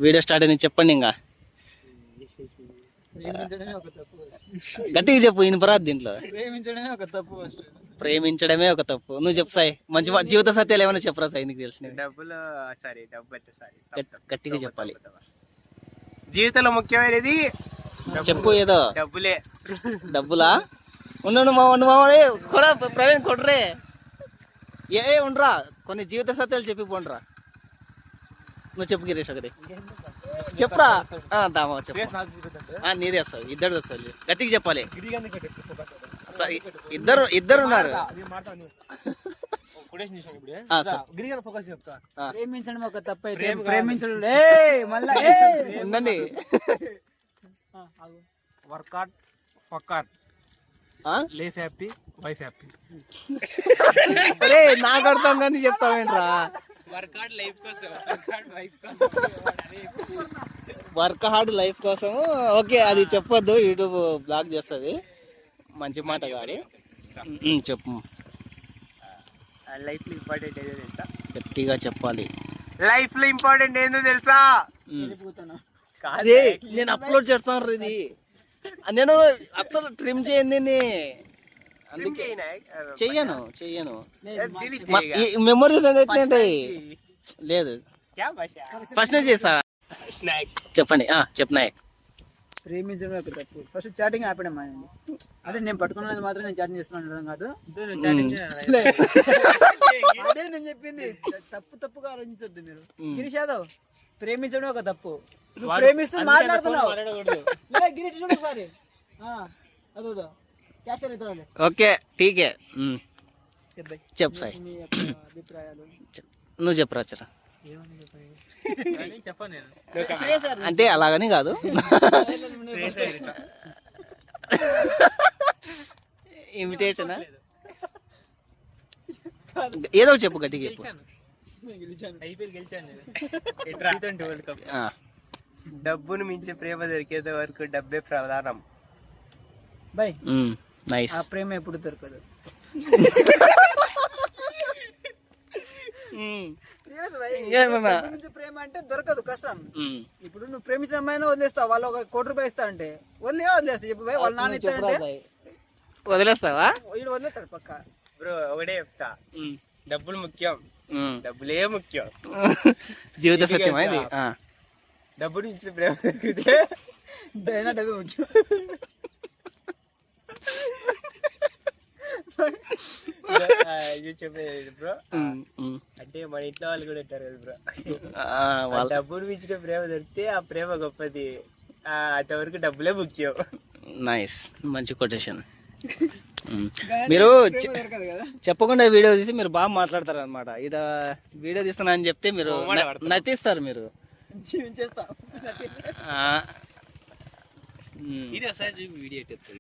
Video start అయింది, చెప్పండి. ఇంకా గట్టిగా చెప్పు, ఇనపరాదు దీంట్లో. ప్రేమించడమే ఒక తప్పు. నువ్వు చెప్పు సాయి, మంచి జీవిత సత్యాలు ఏమైనా చెప్పరా సాయి, నీకు తెలిసినవి. గట్టిగా చెప్పాలి. జీవితంలో ముఖ్యమైనది చెప్పు. ఏదో డబ్బులా? ఉండు కూడా ప్రవీణ్ కొట్రే. ఉండరా, కొన్ని జీవిత సత్యాలు చెప్పి పోండ్రా. నువ్వు చెప్పు గిరీష్, ఒకటి చెప్పురా. దామా చెప్పు. నీదే వస్తావు, ఇద్దరు వస్తావు. గట్టిగా చెప్పాలి. ఇద్దరు ఉన్నారు. ప్రేమించడం ఒక తప్పు అయితే ప్రేమించడం ఉండండి. Work hard, fuck hard, life happy, wife happy. నాకు అర్థం కానీ చెప్తావేంట్రా? వర్క్ హార్డ్ లైఫ్ కోసం. ఓకే, అది చెప్పొద్దు, యూట్యూబ్ బ్లాక్ చేస్తుంది. మంచి మాట కాదు, చెప్పు. లైఫ్ లో ఇంపార్టెంట్ ఏదో తెలుసా? గట్టిగా చెప్పాలి. లైఫ్ లో ఇంపార్టెంట్ ఏందో తెలుసా? అదే నేను అప్లోడ్ చేస్తాను. ఇది నేను అసలు ట్రిమ్ చేయండి, అందుకే చెయ్యను. మెమరీస్ అనేది లేదు. ఫస్ట్ చేస్తా. చెప్పండి, చెప్పినాయి. ప్రేమించడమే ఒక తప్పు. ఫస్ట్ చాటింగ్ ఆపడం మానండి. అంటే నేను పట్టుకున్నది మాత్రం నేను చాటింగ్ చేస్తున్నాను కాదు. అదే నేను చెప్పింది. తప్పుగా ఆలోచించొద్దు మీరు. గిరీష్ యాదవ్, ప్రేమించడం ఒక తప్పు. నువ్వు ప్రేమిస్తూ మాట్లాడుతున్నావు. గిరీష్ చూడు ఒకసారి. అదో క్యాప్చర్ అవుతావు. ఓకే, ఠీకే. చెప్పు సాయి, అభిప్రాయాలు నువ్వు చెప్పు రాచరా. అంటే అలాగని కాదు, ఇన్విటేషన్ ఏదో చెప్పు, గట్టిగా చెప్పు. డబ్బును మించే ప్రేమ దొరికేంత వరకు డబ్బే ప్రధానం. బాయ్. నైస్. ఆ ప్రేమ ఎప్పుడు దొరకదు. ప్రేమ అంటే దొరకదు, కష్టం. ఇప్పుడు నువ్వు ప్రేమించిన అమ్మాయినా వదిలేస్తావు. వాళ్ళు ఒక ₹1 ఇస్తా అంటే వదిలేస్తా. చెప్పు బాయ్, వాళ్ళ నాన్న ఇస్తాడంటే వదిలేస్తావా? వీడు వదిలేస్తాడు పక్క. బ్రో ఒకటే చెప్తా, డబ్బులు ముఖ్యం, డబ్బులే ముఖ్యం. జీవిత సత్యం ఇది. డబ్బులు ఇచ్చిన ప్రేమ దొరికితే డబ్బే ముఖ్యం. చెప్పేది బ్రో, అంటే మన ఇంట్లో వాళ్ళు కూడా ఉంటారు కదా బ్రో. డబ్బులు ఇచ్చిన ప్రేమ దొరికితే ఆ ప్రేమ గొప్పది, అంతవరకు డబ్బులే ముఖ్యం. నైస్, మంచి కొటేషన్. మీరు చెప్పకుండా వీడియో తీసి మీరు బాగా మాట్లాడతారు అనమాట. ఇది వీడియో తీస్తున్నా అని చెప్తే మీరు నటిస్తారు. మీరు జీవించేస్తా. ఇది ఒకసారి వీడియో